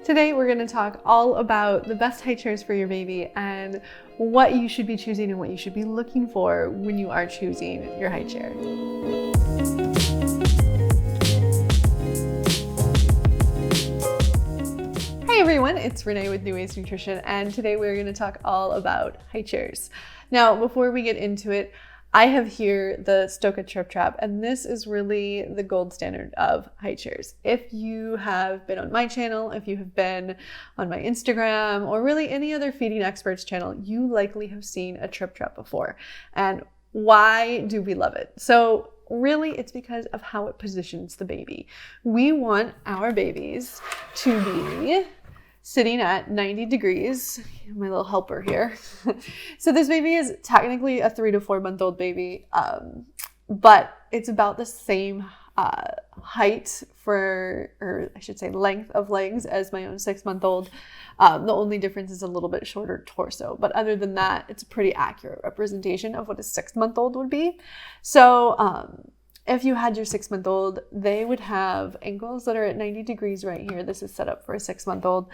Today we're going to talk all about the best high chairs for your baby and what you should be choosing and what you should be looking for when you are choosing your high chair. Hey everyone, it's Renee with New Ways Nutrition, and today we're going to talk all about high chairs. Now, before we get into it, I have here the Stokke Trapp, and this is really the gold standard of high chairs. If you have been on my channel, if you have been on my Instagram, or really any other feeding experts channel, you likely have seen a Tripp before. And why do we love it? So really, it's because of how it positions the baby. We want our babies to be sitting at 90 degrees, my little helper here. So this baby is technically a 3 to 4 month old baby, but it's about the same height or I should say length of legs as my own 6-month-old. The only difference is a little bit shorter torso, but other than that, it's a pretty accurate representation of what a 6-month-old would be. So if you had your 6-month-old, they would have ankles that are at 90 degrees right here. This is set up for a 6-month-old,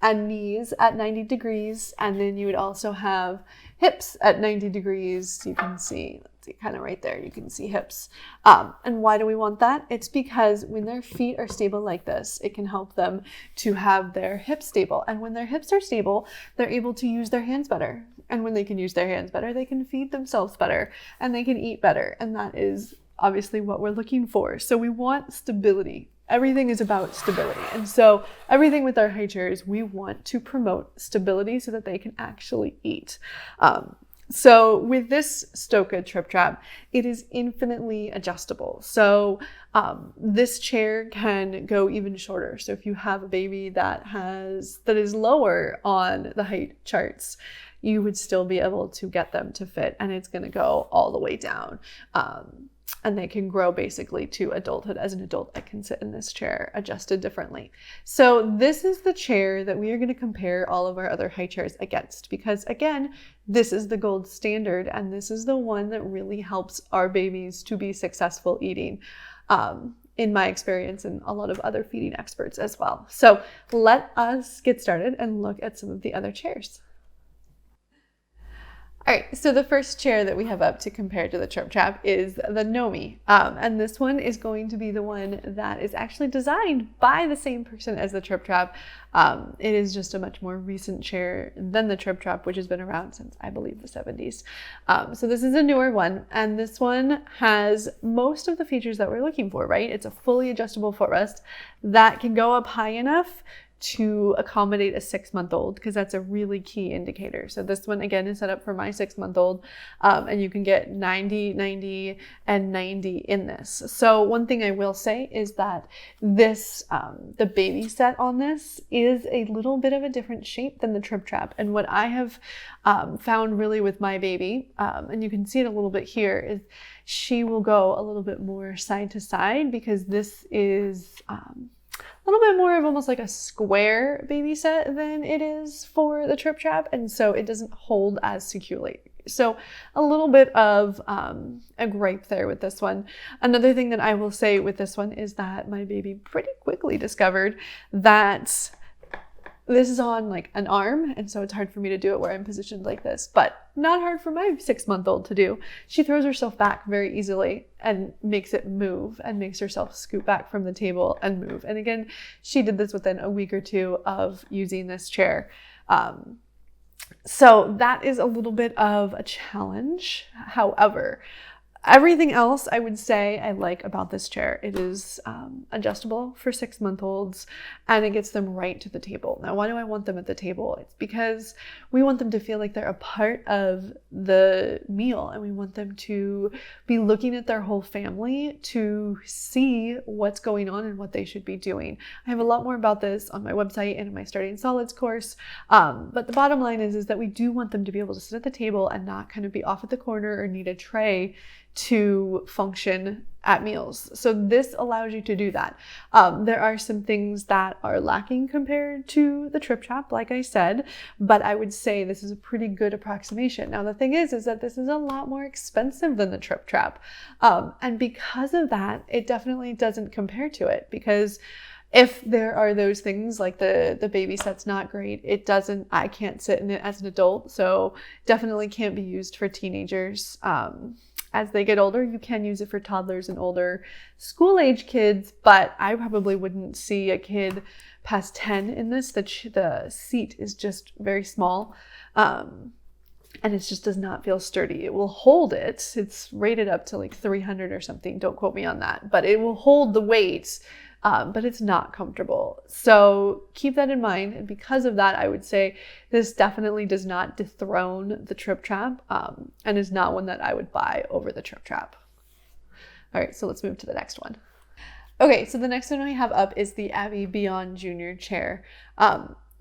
and knees at 90 degrees. And then you would also have hips at 90 degrees. You can see, let's see, kind of right there, you can see hips. And why do we want that? It's because when their feet are stable like this, it can help them to have their hips stable. And when their hips are stable, they're able to use their hands better. And when they can use their hands better, they can feed themselves better and they can eat better. And that is obviously what we're looking for. So we want stability. Everything is about stability. And so everything with our high chairs, we want to promote stability so that they can actually eat. So with this Stokke Trapp, it is infinitely adjustable. So this chair can go even shorter. So if you have a baby that is lower on the height charts, you would still be able to get them to fit, and it's going to go all the way down. And they can grow basically to adulthood. As an adult, I can sit in this chair adjusted differently. So this is the chair that we are going to compare all of our other high chairs against, because again, this is the gold standard, and this is the one that really helps our babies to be successful eating, in my experience and a lot of other feeding experts as well. So let us get started and look at some of the other chairs. All right, so the first chair that we have up to compare to the Trapp is the Nomi. And this one is going to be the one that is actually designed by the same person as the Trapp. It is just a much more recent chair than the Trapp, which has been around since, I believe, the 70s. So this is a newer one, and this one has most of the features that we're looking for, right? It's a fully adjustable footrest that can go up high enough to accommodate a 6-month-old, because that's a really key indicator. So this one again is set up for my 6-month-old, and you can get 90, 90, and 90 in this. So one thing I will say is that this, the baby set on this is a little bit of a different shape than the Trapp. And what I have found really with my baby, and you can see it a little bit here, is she will go a little bit more side to side, because this is a little bit more of almost like a square baby set than it is for the Trapp, and so it doesn't hold as securely. So a little bit of a gripe there with this one. Another thing that I will say with this one is that my baby pretty quickly discovered that this is on like an arm, and so it's hard for me to do it where I'm positioned like this, but not hard for my 6-month-old to do. She throws herself back very easily and makes it move and makes herself scoot back from the table and move. And again, she did this within a week or two of using this chair. So that is a little bit of a challenge. However, everything else I would say I like about this chair. It is adjustable for 6-month-olds, and it gets them right to the table. Now, why do I want them at the table? It's because we want them to feel like they're a part of the meal, and we want them to be looking at their whole family to see what's going on and what they should be doing. I have a lot more about this on my website and in my Starting Solids course, but the bottom line is that we do want them to be able to sit at the table and not kind of be off at the corner or need a tray to function at meals. So this allows you to do that. There are some things that are lacking compared to the Trapp, like I said, but I would say this is a pretty good approximation. Now, the thing is that this is a lot more expensive than the Trapp. And because of that, it definitely doesn't compare to it, because If there are those things like the baby set's not great, I can't sit in it as an adult, so definitely can't be used for teenagers. As they get older, you can use it for toddlers and older school age kids, but I probably wouldn't see a kid past 10 in this. The seat is just very small, and it just does not feel sturdy. It will hold it. It's rated up to like 300 or something. Don't quote me on that, but it will hold the weight. But it's not comfortable. So keep that in mind. And because of that, I would say this definitely does not dethrone the Tripp Trapp, and is not one that I would buy over the Tripp Trapp. All right, so let's move to the next one. Okay, so the next one we have up is the Abiie Beyond Junior chair.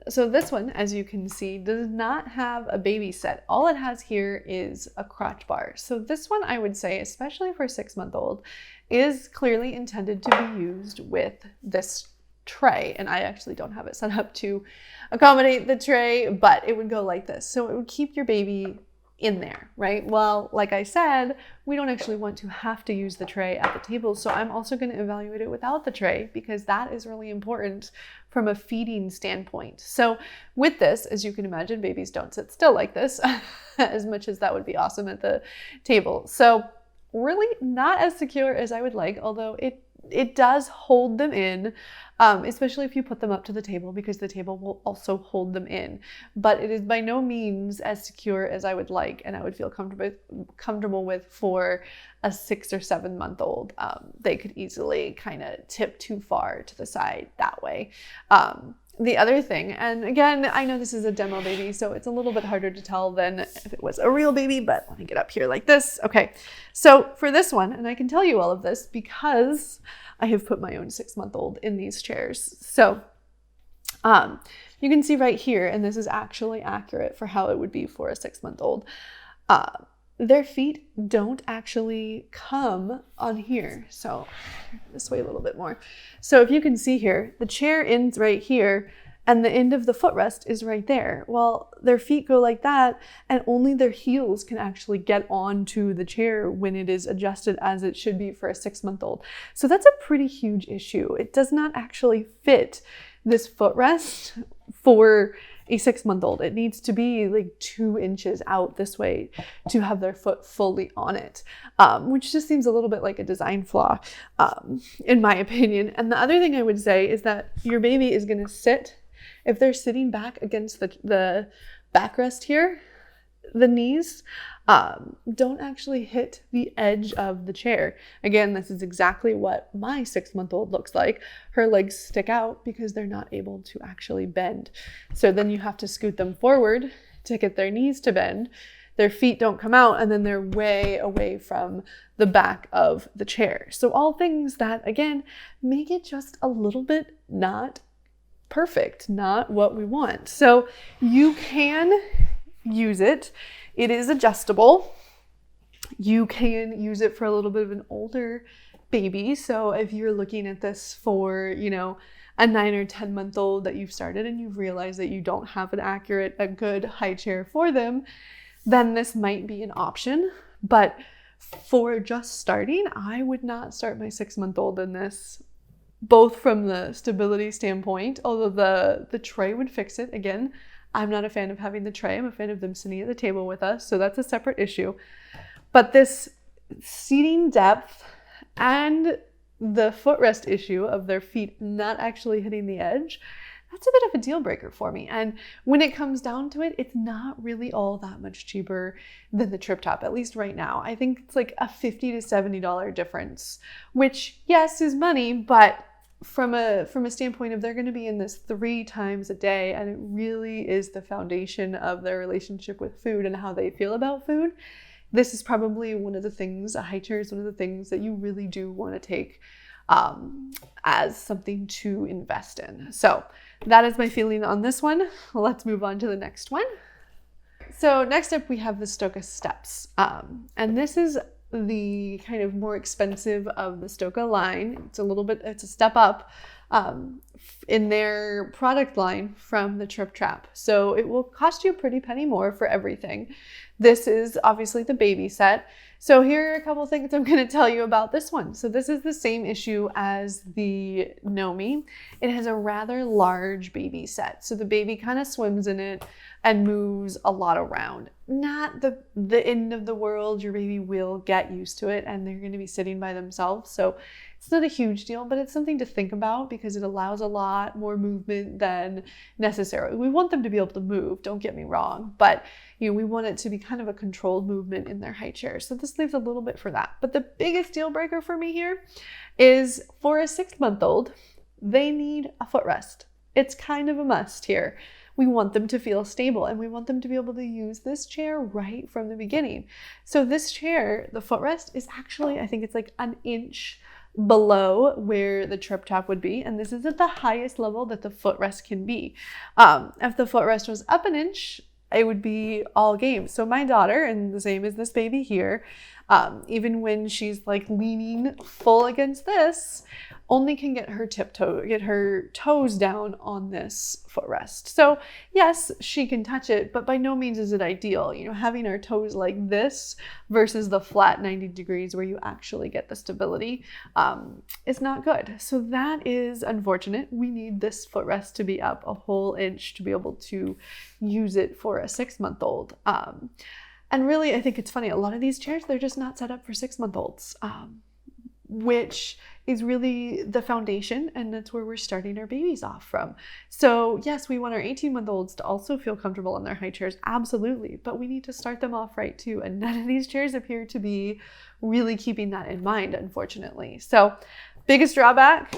So this one, as you can see, does not have a baby set. All it has here is a crotch bar. So this one, I would say, especially for a 6-month-old, is clearly intended to be used with this tray. And I actually don't have it set up to accommodate the tray, but it would go like this. So it would keep your baby in there, right? Well, like I said, we don't actually want to have to use the tray at the table. So I'm also going to evaluate it without the tray, because that is really important from a feeding standpoint. So with this, as you can imagine, babies don't sit still like this, as much as that would be awesome at the table. So really not as secure as I would like, although it does hold them in, especially if you put them up to the table, because the table will also hold them in. But it is by no means as secure as I would like, and I would feel comfortable with for a 6 or 7 month old. They could easily kind of tip too far to the side that way. The other thing, and again, I know this is a demo baby, so it's a little bit harder to tell than if it was a real baby, but let me get up here like this. Okay, so for this one, and I can tell you all of this because I have put my own 6-month-old in these chairs. So you can see right here, and this is actually accurate for how it would be for a 6-month-old. Their feet don't actually come on here. So this way a little bit more. So if you can see here, the chair ends right here and the end of the footrest is right there. Well, their feet go like that, and only their heels can actually get onto the chair when it is adjusted as it should be for a 6-month-old. So that's a pretty huge issue. It does not actually fit this footrest for a 6-month-old. It needs to be like 2 inches out this way to have their foot fully on it, which just seems a little bit like a design flaw, in my opinion. And the other thing I would say is that your baby is going to sit, if they're sitting back against the backrest here, the knees don't actually hit the edge of the chair. Again, this is exactly what my 6-month-old looks like. Her legs stick out because they're not able to actually bend. So then you have to scoot them forward to get their knees to bend. Their feet don't come out, and then they're way away from the back of the chair. So all things that, again, make it just a little bit not perfect, not what we want. So you can use it. It is adjustable. You can use it for a little bit of an older baby. So if you're looking at this for, a 9 or 10 month old that you've started and you've realized that you don't have a good high chair for them, then this might be an option. But for just starting, I would not start my 6-month-old in this, both from the stability standpoint, although the tray would fix it. Again, I'm not a fan of having the tray. I'm a fan of them sitting at the table with us. So that's a separate issue. But this seating depth and the footrest issue of their feet not actually hitting the edge, that's a bit of a deal breaker for me. And when it comes down to it, it's not really all that much cheaper than the Tripp Trapp, at least right now. I think it's like a $50 to $70 difference, which yes is money, but from a standpoint of they're going to be in this 3 times a day, and it really is the foundation of their relationship with food and how they feel about food. This is probably one of the things, a high chair is one of the things that you really do want to take as something to invest in. So that is my feeling on this one. Let's move on to the next one. So next up we have the Stokke Steps. And this is the kind of more expensive of the Stokke line. It's a step up in their product line from the Trapp. So it will cost you a pretty penny more for everything. This is obviously the baby set. So here are a couple things I'm going to tell you about this one. So this is the same issue as the Nomi. It has a rather large baby set. So the baby kind of swims in it and moves a lot around. Not the end of the world. Your baby will get used to it and they're going to be sitting by themselves. So it's not a huge deal, but it's something to think about because it allows a lot more movement than necessary. We want them to be able to move, don't get me wrong, but we want it to be kind of a controlled movement in their high chair. So this leaves a little bit for that. But the biggest deal breaker for me here is for a 6-month-old, they need a footrest. It's kind of a must here. We want them to feel stable and we want them to be able to use this chair right from the beginning. So this chair, the footrest is actually, I think it's like an inch below where the Trapp would be. And this is at the highest level that the footrest can be. If the footrest was up an inch, it would be all game. So my daughter, and the same as this baby here, even when she's like leaning full against this, only can get her toes down on this footrest. So yes, she can touch it, but by no means is it ideal. Having our toes like this versus the flat 90 degrees where you actually get the stability is not good. So that is unfortunate. We need this footrest to be up a whole inch to be able to use it for a 6-month-old. And really, I think it's funny, a lot of these chairs, they're just not set up for 6-month-olds, which is really the foundation, and that's where we're starting our babies off from. So yes, we want our 18-month-olds to also feel comfortable in their high chairs, absolutely, but we need to start them off right too, and none of these chairs appear to be really keeping that in mind, unfortunately. So biggest drawback,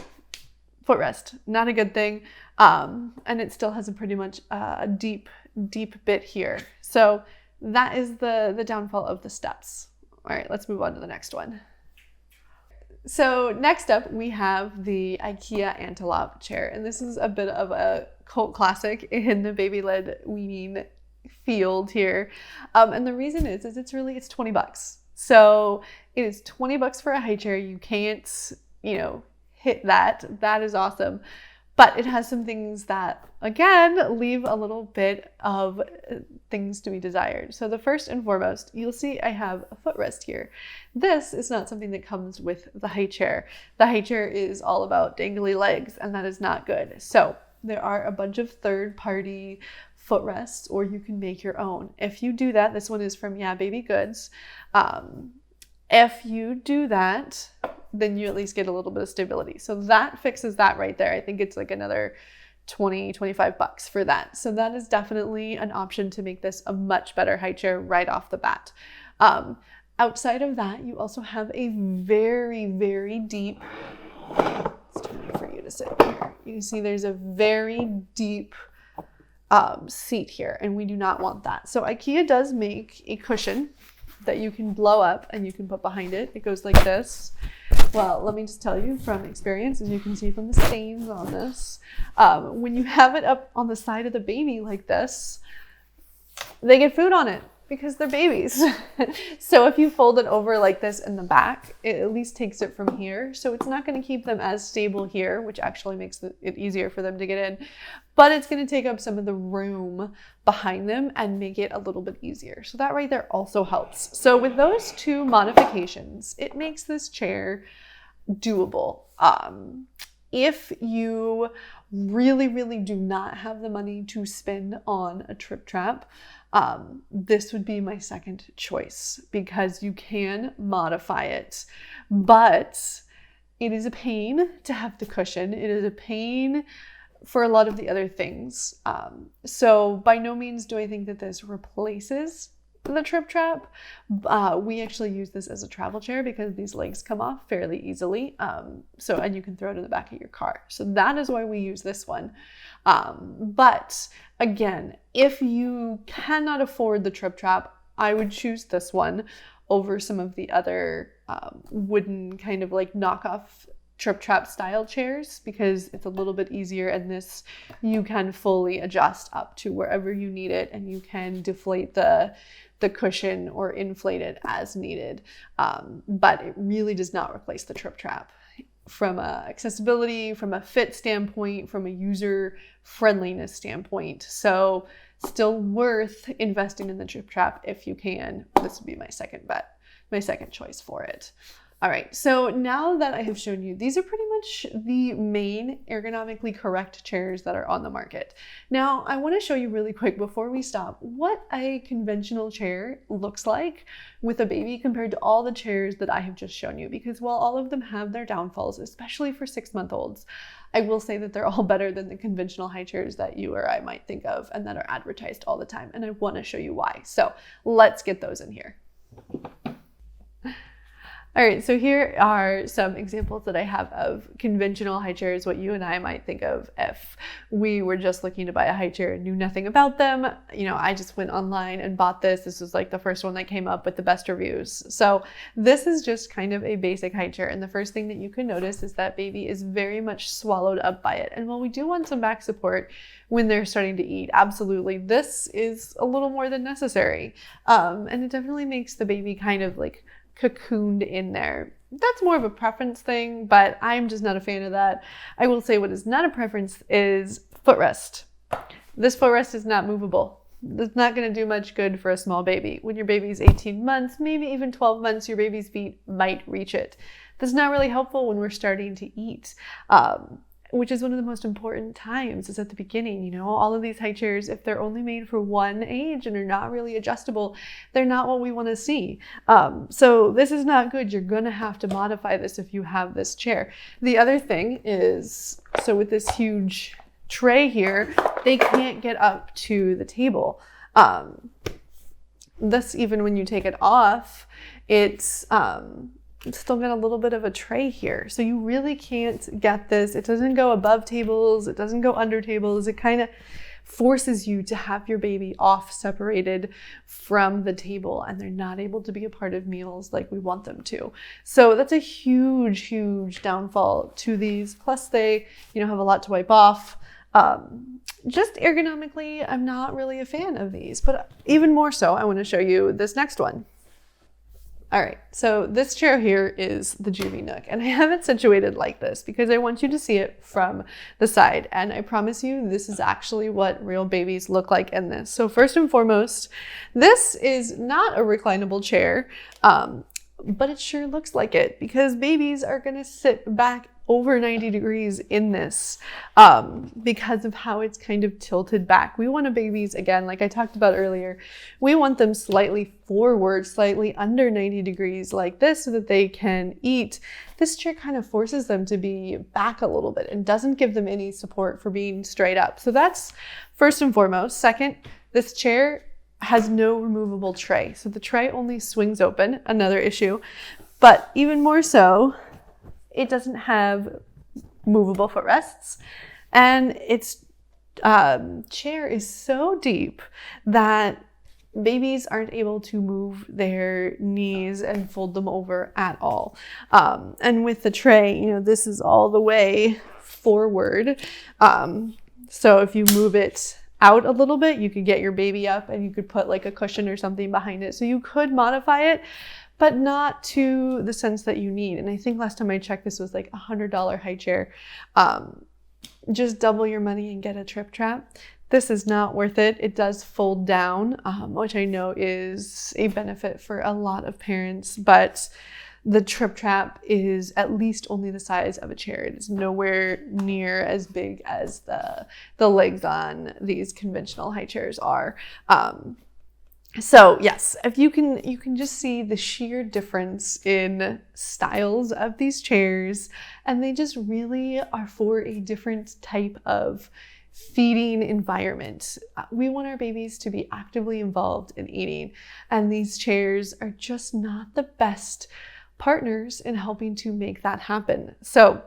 footrest, not a good thing, and it still has a pretty much a deep bit here. So that is the downfall of the steps. All right, let's move on to the next one. So next up, we have the Ikea Antilop chair, and this is a bit of a cult classic in the baby-led weaning field here. And the reason is it's $20. So it is $20 for a high chair. You can't, hit that. That is awesome. But it has some things that, again, leave a little bit of things to be desired. So the first and foremost, you'll see I have a footrest here. This is not something that comes with the high chair. The high chair is all about dangly legs, and that is not good. So there are a bunch of third-party footrests, or you can make your own. If you do that, this one is from Yeah Baby Goods. If you do that, then you at least get a little bit of stability. So that fixes that right there. I think it's like another $20-25 for that. So that is definitely an option to make this a much better high chair right off the bat. Outside of that, you also have a very, very deep, it's time for you to sit here. You can see there's a very deep seat here, and we do not want that. So Ikea does make a cushion that you can blow up and you can put behind it. It goes like this. Well, let me just tell you from experience, as you can see from the stains on this, when you have it up on the side of the baby like this, they get food on it because they're babies. So if you fold it over like this in the back, it at least takes it from here. So it's not going to keep them as stable here, which actually makes it easier for them to get in, but it's going to take up some of the room behind them and make it a little bit easier. So that right there also helps. So with those two modifications, it makes this chair doable. If you really, really do not have the money to spend on a Trapp, this would be my second choice because you can modify it, but it is a pain to have the cushion. It is a pain for a lot of the other things. So by no means do I think that this replaces the Trapp. We actually use this as a travel chair because these legs come off fairly easily. And you can throw it in the back of your car. So that is why we use this one. But again, if you cannot afford the Trapp, I would choose this one over some of the other wooden kind of like knockoff Trapp style chairs because it's a little bit easier, and this you can fully adjust up to wherever you need it, and you can deflate the cushion or inflate it as needed. But it really does not replace the Trapp. from a accessibility, from a fit standpoint, from a user friendliness standpoint. So still worth investing in the Tripp Trapp if you can. This would be my second bet, my second choice for it. All right, so now that I have shown you, these are pretty much the main ergonomically correct chairs that are on the market. Now, I want to show you really quick before we stop what a conventional chair looks like with a baby compared to all the chairs that I have just shown you, because while all of them have their downfalls, especially for 6-month-olds, I will say that they're all better than the conventional high chairs that you or I might think of and that are advertised all the time, and I want to show you why. So let's get those in here. All right, so here are some examples that I have of conventional high chairs, what you and I might think of if we were just looking to buy a high chair and knew nothing about them. You know, I just went online and bought this. This was like the first one that came up with the best reviews. So this is just kind of a basic high chair. And the first thing that you can notice is that baby is very much swallowed up by it. And while we do want some back support when they're starting to eat, absolutely, this is a little more than necessary. And it definitely makes the baby kind of like cocooned in there. That's more of a preference thing, but I'm just not a fan of that. I will say what is not a preference is footrest. This footrest is not movable. It's not going to do much good for a small baby. When your baby's 18 months, maybe even 12 months, your baby's feet might reach it. That's not really helpful when we're starting to eat. Which is one of the most important times, is at the beginning. You know, all of these high chairs, if they're only made for one age and are not really adjustable, they're not what we want to see. So this is not good. You're going to have to modify this if you have this chair. The other thing is, so with this huge tray here, they can't get up to the table. This, even when you take it off, it's still got a little bit of a tray here. So you really can't get this. It doesn't go above tables. It doesn't go under tables. It kind of forces you to have your baby off, separated from the table, and they're not able to be a part of meals like we want them to. So that's a huge, huge downfall to these. Plus they, you know, have a lot to wipe off. Just ergonomically, I'm not really a fan of these, but even more so, I want to show you this next one. All right, so this chair here is the Joovy Nook, and I have it situated like this because I want you to see it from the side. And I promise you, this is actually what real babies look like in this. So first and foremost, this is not a reclinable chair, but it sure looks like it because babies are gonna sit back over 90 degrees in this because of how it's kind of tilted back. We want babies, again, like I talked about earlier, we want them slightly forward, slightly under 90 degrees like this so that they can eat. This chair kind of forces them to be back a little bit and doesn't give them any support for being straight up. So that's first and foremost. Second, this chair has no removable tray. So the tray only swings open, another issue. But even more so, it doesn't have movable footrests, and its chair is so deep that babies aren't able to move their knees and fold them over at all. And with the tray, you know, this is all the way forward. So if you move it out a little bit, you could get your baby up and you could put like a cushion or something behind it. So you could modify it, but not to the sense that you need. And I think last time I checked, this was like $100 high chair. Just double your money and get a Tripp Trapp. This is not worth it. It does fold down, which I know is a benefit for a lot of parents, but the Tripp Trapp is at least only the size of a chair. It is nowhere near as big as the legs on these conventional high chairs are. So yes, if you can just see the sheer difference in styles of these chairs, and they just really are for a different type of feeding environment. We want our babies to be actively involved in eating, and these chairs are just not the best partners in helping to make that happen. So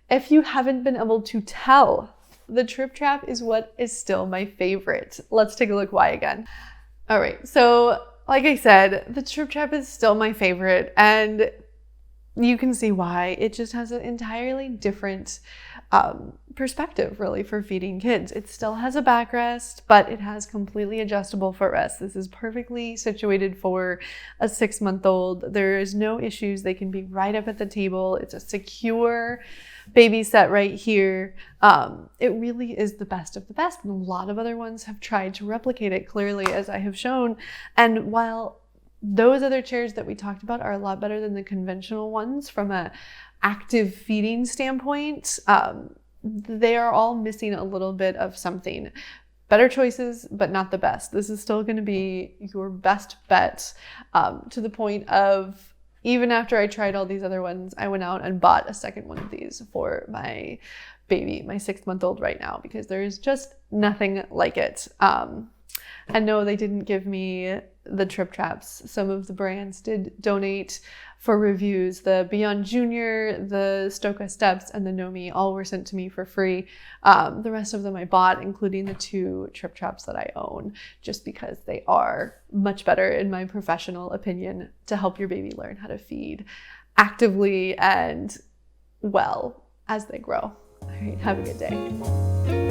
if you haven't been able to tell, the Tripp Trapp is what is still my favorite. Let's take a look why again. All right, so like I said, the Tripp Trapp is still my favorite, and you can see why. It just has an entirely different perspective really for feeding kids. It still has a backrest, but it has completely adjustable footrest. This is perfectly situated for a 6-month-old. There is no issues. They can be right up at the table. It's a secure baby set right here. It really is the best of the best. And a lot of other ones have tried to replicate it, clearly, as I have shown. And while those other chairs that we talked about are a lot better than the conventional ones from a active feeding standpoint, they are all missing a little bit of something. Better choices, but not the best. This is still going to be your best bet, to the point of, even after I tried all these other ones, I went out and bought a second one of these for my baby, my 6-month-old right now, because there is just nothing like it. And no, they didn't give me the Tripp traps. Some of the brands did donate for reviews. The Beyond Junior, the Stokke Steps, and the Nomi all were sent to me for free. The rest of them I bought, including the 2 Tripp traps that I own, just because they are much better, in my professional opinion, to help your baby learn how to feed actively and well as they grow. All right, have a good day.